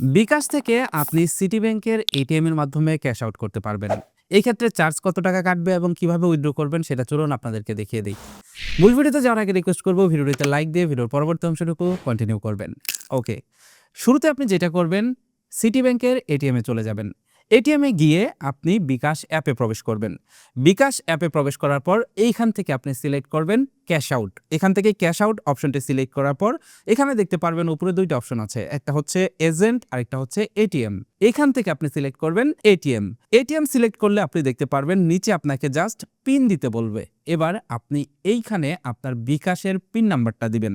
বিকাশ থেকে আপনি সিটি ব্যাংকের এটিএম এর মাধ্যমে ক্যাশ আউট করতে পারবেন। এই ক্ষেত্রে চার্জ কত টাকা কাটবে এবং কিভাবে উইথড্র করবেন সেটা চলুন আপনাদেরকে দেখিয়ে দেই। মূল ভিডিওতে যাওয়ার আগে রিকোয়েস্ট করব ভিডিওটিতে লাইক দিয়ে ভিডিওর পরবর্তী অংশটুকু কন্টিনিউ করবেন। ওকে। শুরুতে আপনি যেটা করবেন সিটি ব্যাংকের এটিএম এ চলে যাবেন। এটিএম এ গিয়ে আপনি বিকাশ অ্যাপে প্রবেশ করবেন। বিকাশ অ্যাপে প্রবেশ করার পর এইখান থেকে আপনি সিলেক্ট করবেন ক্যাশ আউট। এখান থেকে ক্যাশ আউট অপশনটি সিলেক্ট করার পর এখানে দেখতে পারবেন উপরে দুইটা অপশন আছে। একটা হচ্ছে এজেন্ট আরেকটা হচ্ছে এটিএম। এখান থেকে আপনি সিলেক্ট করবেন এটিএম। এটিএম সিলেক্ট করলে আপনি দেখতে পারবেন নিচে আপনাকে জাস্ট পিন দিতে বলবে। এবার আপনি এইখানে আপনার বিকাশের পিন নাম্বারটা দিবেন।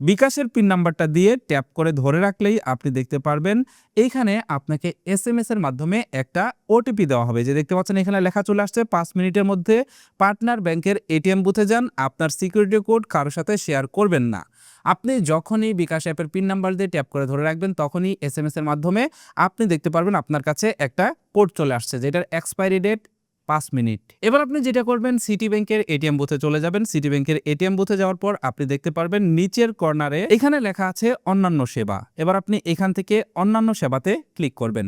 বিকাশের পিন নাম্বারটা দিয়ে ট্যাপ করে ধরে রাখলেই আপনি দেখতে পারবেন এইখানে আপনাকে এসএমএস এর মাধ্যমে একটা ওটিপি দেওয়া হবে। যে দেখতে পাচ্ছেন এখানে লেখা চলে আসছে 5 মিনিটের মধ্যে পার্টনার ব্যাংকের এটিএম বুথে যান, আপনার সিকিউরিটি কোড কারোর সাথে শেয়ার করবেন না। আপনি যখনই বিকাশ অ্যাপের পিন নাম্বার দিয়ে ট্যাপ করে ধরে রাখবেন তখনই এসএমএস এর মাধ্যমে আপনি দেখতে পারবেন আপনার কাছে একটা কোড চলে আসছে যেটার এক্সপায়ারি ডেট 5 মিনিট। এবার আপনি যেটা করবেন সিটি ব্যাংকের এটিএম বুথে চলে যাবেন। সিটি ব্যাংকের এটিএম বুথে যাওয়ার পর আপনি দেখতে পারবেন নিচের কর্নারে এখানে লেখা আছে অন্যান্য সেবা। এবার আপনি এখান থেকে অন্যান্য সেবাতে ক্লিক করবেন।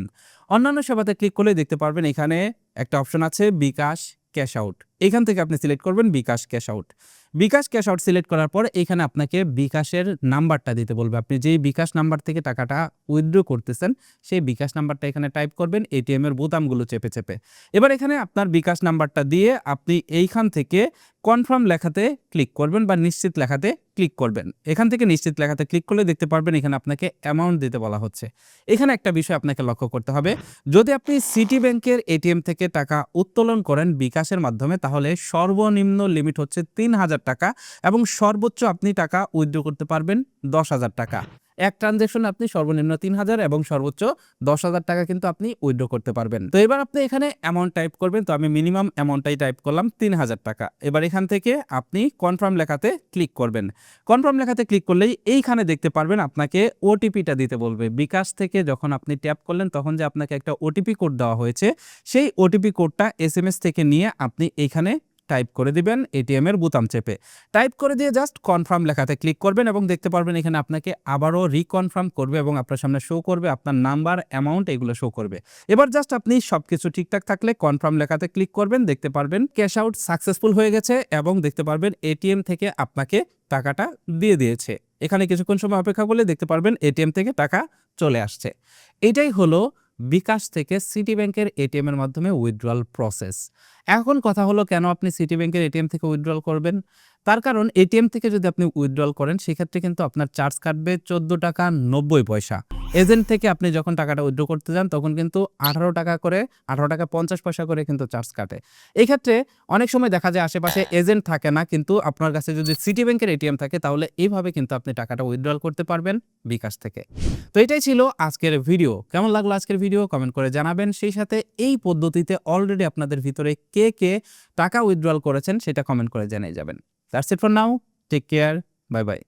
অন্যান্য সেবাতে ক্লিক করলে দেখতে পারবেন এখানে একটা অপশন আছে বিকাশ ক্যাশ আউট। এখান থেকে আপনি সিলেক্ট করবেন বিকাশ ক্যাশ আউট। বিকাশ ক্যাশ আউট সিলেক্ট করার পর এখানে আপনাকে বিকাশের নাম্বারটা দিতে বলবে। আপনি যেই বিকাশ নাম্বার থেকে টাকাটা উইথড্র করতেছেন সেই বিকাশ নাম্বারটা এখানে টাইপ করবেন এটিএম এর বোতামগুলো চেপে চেপে। এবার এখানে আপনার বিকাশ নাম্বারটা দিয়ে আপনি এইখান থেকে কনফার্ম লেখাতে ক্লিক করবেন বা নিশ্চিত লেখাতে ক্লিক করবেন। এখান থেকে নিশ্চিত লেখাতে ক্লিক করলে দেখতে পারবেন এখানে আপনাকে অ্যামাউন্ট দিতে বলা হচ্ছে। এখানে একটা বিষয় আপনাকে লক্ষ্য করতে হবে, যদি আপনি সিটি ব্যাংকের এটিএম থেকে টাকা উত্তোলন করেন বিকাশের মাধ্যমে তাহলে সর্বনিম্ন লিমিট হচ্ছে ৩,০০০ টাকা এবং সর্বোচ্চ আপনি টাকা উইথড্র করতে পারবেন ১০,০০০ টাকা। এক ট্রানজ্যাকশনে আপনি সর্বনিম্ন ৩,০০০ এবং সর্বোচ্চ ১০,০০০ টাকা কিন্তু আপনি উইথড্র করতে পারবেন। তো এবার আপনি এখানে অ্যামাউন্ট টাইপ করবেন। তো আমি মিনিমাম অ্যামাউন্টটাই টাইপ করলাম ৩,০০০ টাকা। এবার এখান থেকে আপনি কনফার্ম লেখাতে ক্লিক করবেন। কনফার্ম লেখাতে ক্লিক করলেই এইখানে দেখতে পারবেন আপনাকে ওটিপিটা দিতে বলবে। বিকাশ থেকে যখন আপনি ট্যাপ করলেন তখন যে আপনাকে একটা ওটিপি কোড দেওয়া হয়েছে সেই ওটিপি কোডটা এসএমএস থেকে নিয়ে আপনি এইখানে টাইপ করে দিবেন এটিএম এর বোতাম চেপে। টাইপ করে দিয়ে জাস্ট কনফার্ম লেখাতে ক্লিক করবেন এবং দেখতে পারবেন এখানে আপনাকে আবারও রিকনফার্ম করবে এবং আপনার সামনে শো করবে আপনার নাম্বার, অ্যামাউন্ট এগুলো শো করবে। এবার জাস্ট আপনি সবকিছু ঠিকঠাক থাকলে কনফার্ম লেখাতে ক্লিক করবেন। দেখতে পারবেন ক্যাশ আউট সাকসেসফুল হয়ে গেছে এবং দেখতে পারবেন এটিএম থেকে আপনাকে টাকাটা দিয়ে দিয়েছে। এখানে কিছুক্ষণ সময় অপেক্ষা করলে দেখতে পারবেন এটিএম থেকে টাকা চলে আসছে। এটাই হলো বিকাশ থেকে সিটি ব্যাংকের এটিএম এর মাধ্যমে উইথড্রয়াল প্রসেস। এখন কথা হলো কেন আপনি সিটি ব্যাংকের এটিএম থেকে উইথড্রয়াল করবেন? তার কারণ এটিএম থেকে যদি আপনি উইথড্রয়াল করেন সেক্ষেত্রে কিন্তু আপনার চার্জ কাটবে ১৪ টাকা ৯০ পয়সা। এজেন্ট থেকে আপনি যখন টাকাটা উইথড্র করতে যান তখন কিন্তু ১৮ টাকা করে ১৮ টাকা ৫০ পয়সা করে কিন্তু চার্জ কাটে। এই ক্ষেত্রে অনেক সময় দেখা যায় আশেপাশে এজেন্ট থাকে না, কিন্তু আপনার কাছে যদি সিটি ব্যাংকের এটিএম থাকে তাহলে এইভাবে কিন্তু আপনি টাকাটা উইথড্রয়াল করতে পারবেন বিকাশ থেকে। তো এটাই ছিল আজকের ভিডিও। কেমন লাগলো আজকের ভিডিও কমেন্ট করে জানাবেন। সেই সাথে এই পদ্ধতিতে অলরেডি আপনাদের ভিতরে কে কে টাকা উইথড্রয়াল করেছেন সেটা কমেন্ট করে জানিয়ে যাবেন। That's it for now. Take care. Bye by.